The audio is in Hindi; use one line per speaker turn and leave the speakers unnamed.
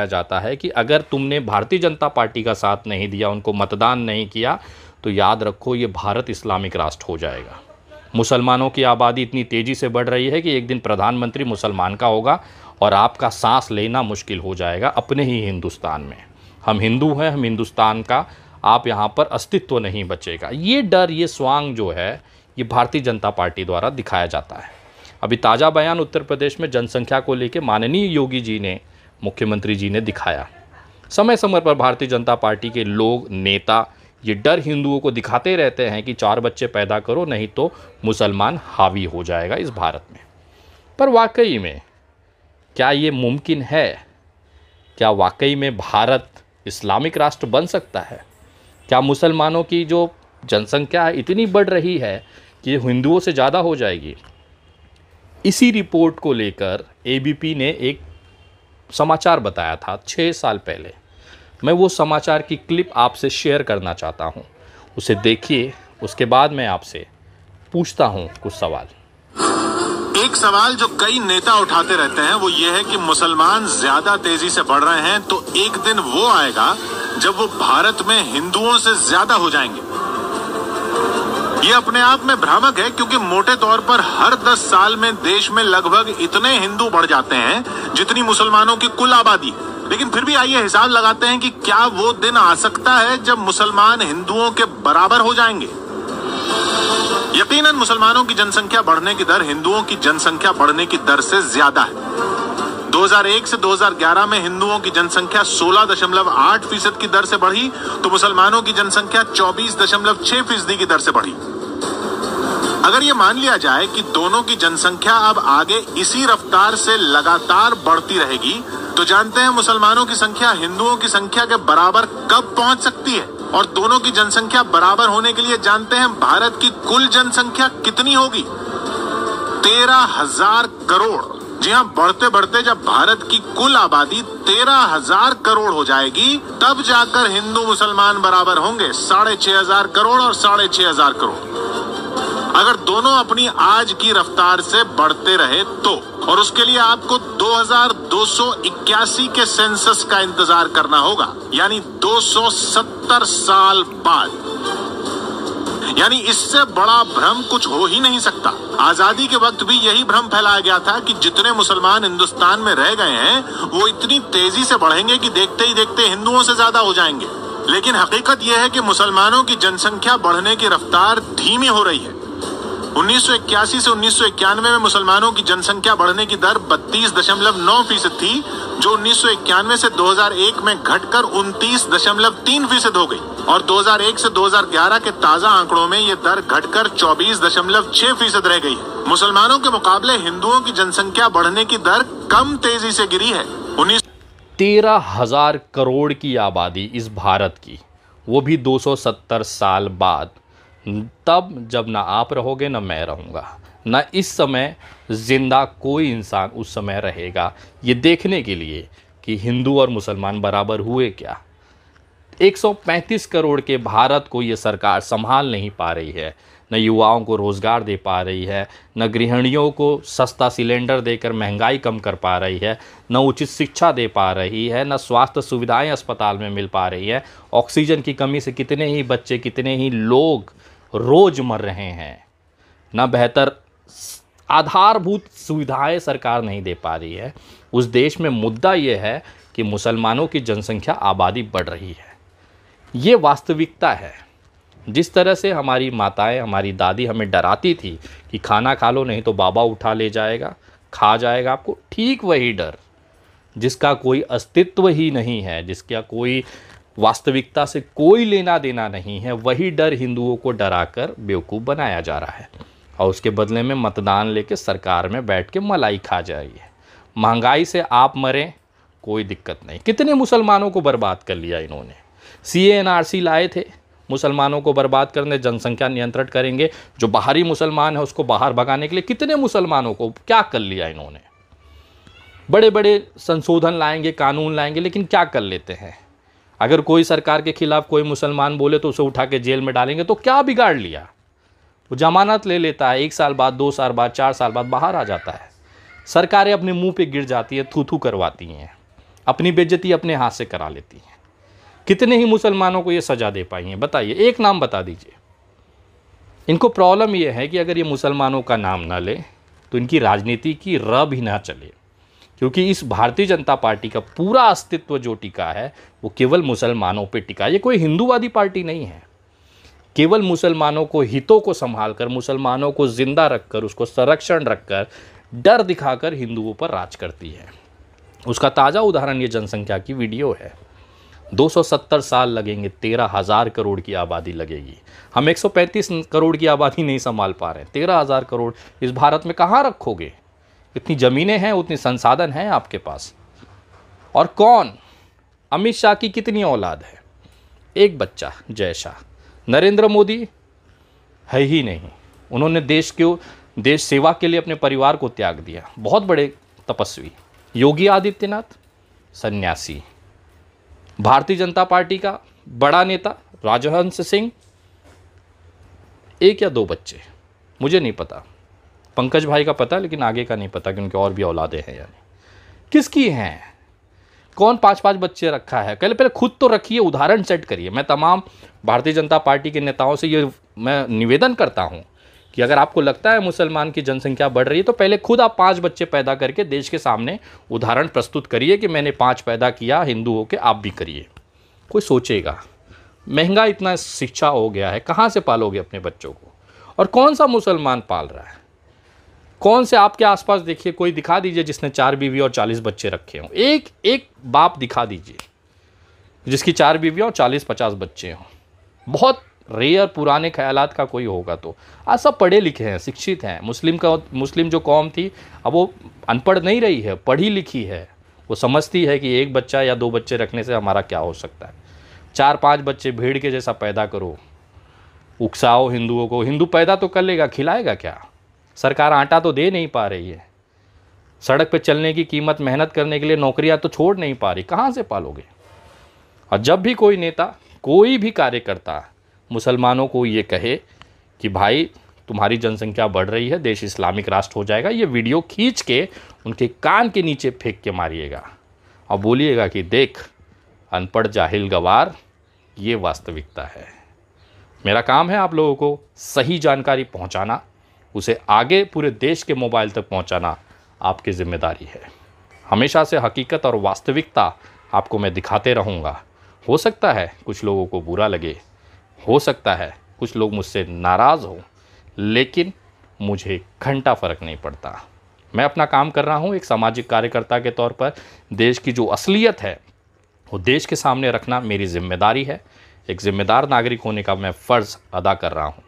जाता है कि अगर तुमने भारतीय जनता पार्टी का साथ नहीं दिया, उनको मतदान नहीं किया, तो याद रखो ये भारत इस्लामिक राष्ट्र हो जाएगा। मुसलमानों की आबादी इतनी तेज़ी से बढ़ रही है कि एक दिन प्रधानमंत्री मुसलमान का होगा और आपका सांस लेना मुश्किल हो जाएगा अपने ही हिंदुस्तान में। हम हिंदू हैं, हम हिंदुस्तान का, आप यहाँ पर अस्तित्व नहीं बचेगा। ये डर, ये स्वांग जो है, ये भारतीय जनता पार्टी द्वारा दिखाया जाता है। अभी ताज़ा बयान उत्तर प्रदेश में जनसंख्या को लेकर माननीय योगी जी ने, मुख्यमंत्री जी ने दिखाया। समय समय पर भारतीय जनता पार्टी के लोग, नेता ये डर हिंदुओं को दिखाते रहते हैं कि 4 बच्चे पैदा करो, नहीं तो मुसलमान हावी हो जाएगा इस भारत में। पर वाकई में क्या ये मुमकिन है? क्या वाकई में भारत इस्लामिक राष्ट्र बन सकता है? क्या मुसलमानों की जो जनसंख्या है इतनी बढ़ रही है कि हिंदुओं से ज़्यादा हो जाएगी? इसी रिपोर्ट को लेकर एबीपी ने एक समाचार बताया था 6 साल पहले। मैं वो समाचार की क्लिप आपसे शेयर करना चाहता हूँ, उसे देखिए, उसके बाद मैं आपसे पूछता हूँ कुछ सवाल।
एक सवाल जो कई नेता उठाते रहते हैं वो ये है कि मुसलमान ज्यादा तेजी से बढ़ रहे हैं, तो एक दिन वो आएगा जब वो भारत में हिंदुओं से ज्यादा हो जाएंगे। ये अपने आप में भ्रामक है, क्योंकि मोटे तौर पर हर 10 साल में देश में लगभग इतने हिंदू बढ़ जाते हैं जितनी मुसलमानों की कुल आबादी। लेकिन फिर भी आइए हिसाब लगाते हैं कि क्या वो दिन आ सकता है जब मुसलमान हिंदुओं के बराबर हो जाएंगे। यकीनन मुसलमानों की जनसंख्या बढ़ने की दर हिंदुओं की जनसंख्या बढ़ने की दर से ज्यादा है। 2001 से 2011 में हिंदुओं की जनसंख्या 16.8% की दर से बढ़ी, तो मुसलमानों की जनसंख्या 24.6% की दर से बढ़ी। अगर ये मान लिया जाए कि दोनों की जनसंख्या अब आगे इसी रफ्तार से लगातार बढ़ती रहेगी, तो जानते हैं मुसलमानों की संख्या हिंदुओं की संख्या के बराबर कब पहुंच सकती है? और दोनों की जनसंख्या बराबर होने के लिए जानते हैं भारत की कुल जनसंख्या कितनी होगी? 13,000 करोड़। जी हाँ, बढ़ते बढ़ते जब भारत की कुल आबादी 13,000 करोड़ हो जाएगी, तब जाकर हिंदू मुसलमान बराबर होंगे। 6,500 करोड़ और 6,500 करोड़। अगर दोनों अपनी आज की रफ्तार से बढ़ते रहे तो, और उसके लिए आपको 2281 के सेंसस का इंतजार करना होगा, यानी 270 साल बाद। यानी इससे बड़ा भ्रम कुछ हो ही नहीं सकता। आजादी के वक्त भी यही भ्रम फैलाया गया था कि जितने मुसलमान हिंदुस्तान में रह गए हैं वो इतनी तेजी से बढ़ेंगे कि देखते ही देखते हिंदुओं से ज्यादा हो जाएंगे। लेकिन हकीकत यह है कि मुसलमानों की जनसंख्या बढ़ने की रफ्तार धीमी हो रही है। 1981 से 1991 में मुसलमानों की जनसंख्या बढ़ने की दर 32.9% थी, जो 1991 से 2001 में घटकर 29.3% हो गई, और 2001 से 2011 के ताजा आंकड़ों में ये दर घटकर 24.6% रह गई है। मुसलमानों के मुकाबले हिंदुओं की जनसंख्या बढ़ने की दर कम तेजी से गिरी है।
13,000 करोड़ की आबादी इस भारत की, वो भी 270 साल बाद, तब जब ना आप रहोगे ना मैं रहूँगा, ना इस समय जिंदा कोई इंसान उस समय रहेगा, ये देखने के लिए कि हिंदू और मुसलमान बराबर हुए क्या। 135 करोड़ के भारत को ये सरकार संभाल नहीं पा रही है, न युवाओं को रोज़गार दे पा रही है, न गृहिणियों को सस्ता सिलेंडर देकर महंगाई कम कर पा रही है, न उचित शिक्षा दे पा रही है, न स्वास्थ्य सुविधाएं अस्पताल में मिल पा रही है। ऑक्सीजन की कमी से कितने ही बच्चे, कितने ही लोग रोज़ मर रहे हैं। न बेहतर आधारभूत सुविधाएं सरकार नहीं दे पा रही है। उस देश में मुद्दा यह है कि मुसलमानों की जनसंख्या, आबादी बढ़ रही है। ये वास्तविकता है। जिस तरह से हमारी माताएं, हमारी दादी हमें डराती थी कि खाना खा लो नहीं तो बाबा उठा ले जाएगा, खा जाएगा आपको, ठीक वही डर जिसका कोई अस्तित्व ही नहीं है, जिसका कोई वास्तविकता से कोई लेना देना नहीं है, वही डर हिंदुओं को डराकर बेवकूफ़ बनाया जा रहा है, और उसके बदले में मतदान लेके सरकार में बैठ के मलाई खा जा रही है। महंगाई से आप मरें कोई दिक्कत नहीं। कितने मुसलमानों को बर्बाद कर लिया इन्होंने। CANRC लाए थे मुसलमानों को बर्बाद करने, जनसंख्या नियंत्रण करेंगे, जो बाहरी मुसलमान है उसको बाहर भगाने के लिए। कितने मुसलमानों को क्या कर लिया इन्होंने। बड़े बड़े संशोधन लाएंगे, कानून लाएंगे, लेकिन क्या कर लेते हैं। अगर कोई सरकार के खिलाफ कोई मुसलमान बोले तो उसे उठा के जेल में डालेंगे। तो क्या बिगाड़ लिया। वो जमानत ले लेता है, 1 साल बाद, 2 साल बाद, 4 साल बाद बाहर आ जाता है। सरकारें अपने मुंह पे गिर जाती है, थू थू करवाती हैं। अपनी बेइज्जती अपने हाथ से करा लेती हैं। कितने ही मुसलमानों को ये सज़ा दे पाई हैं, बताइए, एक नाम बता दीजिए। इनको प्रॉब्लम ये है कि अगर ये मुसलमानों का नाम ना ले तो इनकी राजनीति की र भी ना चले, क्योंकि इस भारतीय जनता पार्टी का पूरा अस्तित्व जो टिका है वो केवल मुसलमानों पे टिका है। ये कोई हिंदूवादी पार्टी नहीं है, केवल मुसलमानों को हितों को संभाल कर, मुसलमानों को जिंदा रखकर, उसको संरक्षण रखकर, डर दिखाकर हिंदुओं पर राज करती है। उसका ताज़ा उदाहरण ये जनसंख्या की वीडियो है। 270 साल लगेंगे, 13,000 करोड़ की आबादी लगेगी। हम 135 करोड़ की आबादी नहीं संभाल पा रहे हैं, 13,000 करोड़ इस भारत में कहाँ रखोगे? इतनी ज़मीनें हैं, उतनी संसाधन हैं आपके पास। और कौन? अमित शाह की कितनी औलाद है? एक बच्चा जय शाह। नरेंद्र मोदी है ही नहीं, उन्होंने देश सेवा के लिए अपने परिवार को त्याग दिया, बहुत बड़े तपस्वी। योगी आदित्यनाथ सन्यासी। भारतीय जनता पार्टी का बड़ा नेता राजहंस सिंह, एक या दो बच्चे, मुझे नहीं पता। पंकज भाई का पता, लेकिन आगे का नहीं पता कि उनके और भी औलादे हैं या नहीं। किसकी हैं? कौन 5-5 बच्चे रखा है? पहले खुद तो रखिए, उदाहरण सेट करिए। मैं तमाम भारतीय जनता पार्टी के नेताओं से ये मैं निवेदन करता हूं कि अगर आपको लगता है मुसलमान की जनसंख्या बढ़ रही है तो पहले खुद आप 5 बच्चे पैदा करके देश के सामने उदाहरण प्रस्तुत करिए कि मैंने 5 पैदा किया, हिंदू होकर आप भी करिए। कोई सोचेगा। महंगा इतना शिक्षा हो गया है, कहाँ से पालोगे अपने बच्चों को? और कौन सा मुसलमान पाल रहा है? कौन से आपके आसपास देखिए, कोई दिखा दीजिए जिसने 4 बीवी और 40 बच्चे रखे हों। एक बाप दिखा दीजिए जिसकी 4 बीवियाँ और 40-50 बच्चे हों। बहुत रेयर, पुराने ख्यालात का कोई होगा तो। आज सब पढ़े लिखे हैं, शिक्षित हैं। मुस्लिम जो कौम थी अब वो अनपढ़ नहीं रही है, पढ़ी लिखी है। वो समझती है कि एक बच्चा या 2 बच्चे रखने से हमारा क्या हो सकता है। 4-5 बच्चे भीड़ के जैसा पैदा करो, उकसाओ हिंदुओं को। हिंदू पैदा तो कर लेगा, खिलाएगा क्या? सरकार आटा तो दे नहीं पा रही है। सड़क पे चलने की कीमत, मेहनत करने के लिए नौकरियां तो छोड़ नहीं पा रही, कहाँ से पालोगे? और जब भी कोई नेता, कोई भी कार्यकर्ता मुसलमानों को ये कहे कि भाई तुम्हारी जनसंख्या बढ़ रही है, देश इस्लामिक राष्ट्र हो जाएगा, ये वीडियो खींच के उनके कान के नीचे फेंक के मारिएगा और बोलिएगा कि देख अनपढ़ जाहिल गवार, ये वास्तविकता है। मेरा काम है आप लोगों को सही जानकारी पहुंचाना, उसे आगे पूरे देश के मोबाइल तक पहुंचाना आपकी जिम्मेदारी है। हमेशा से हकीकत और वास्तविकता आपको मैं दिखाते रहूँगा। हो सकता है कुछ लोगों को बुरा लगे, हो सकता है कुछ लोग मुझसे नाराज़ हो, लेकिन मुझे घंटा फ़र्क नहीं पड़ता। मैं अपना काम कर रहा हूँ एक सामाजिक कार्यकर्ता के तौर पर। देश की जो असलियत है वो देश के सामने रखना मेरी जिम्मेदारी है। एक जिम्मेदार नागरिक होने का मैं फ़र्ज़ अदा कर रहा हूँ।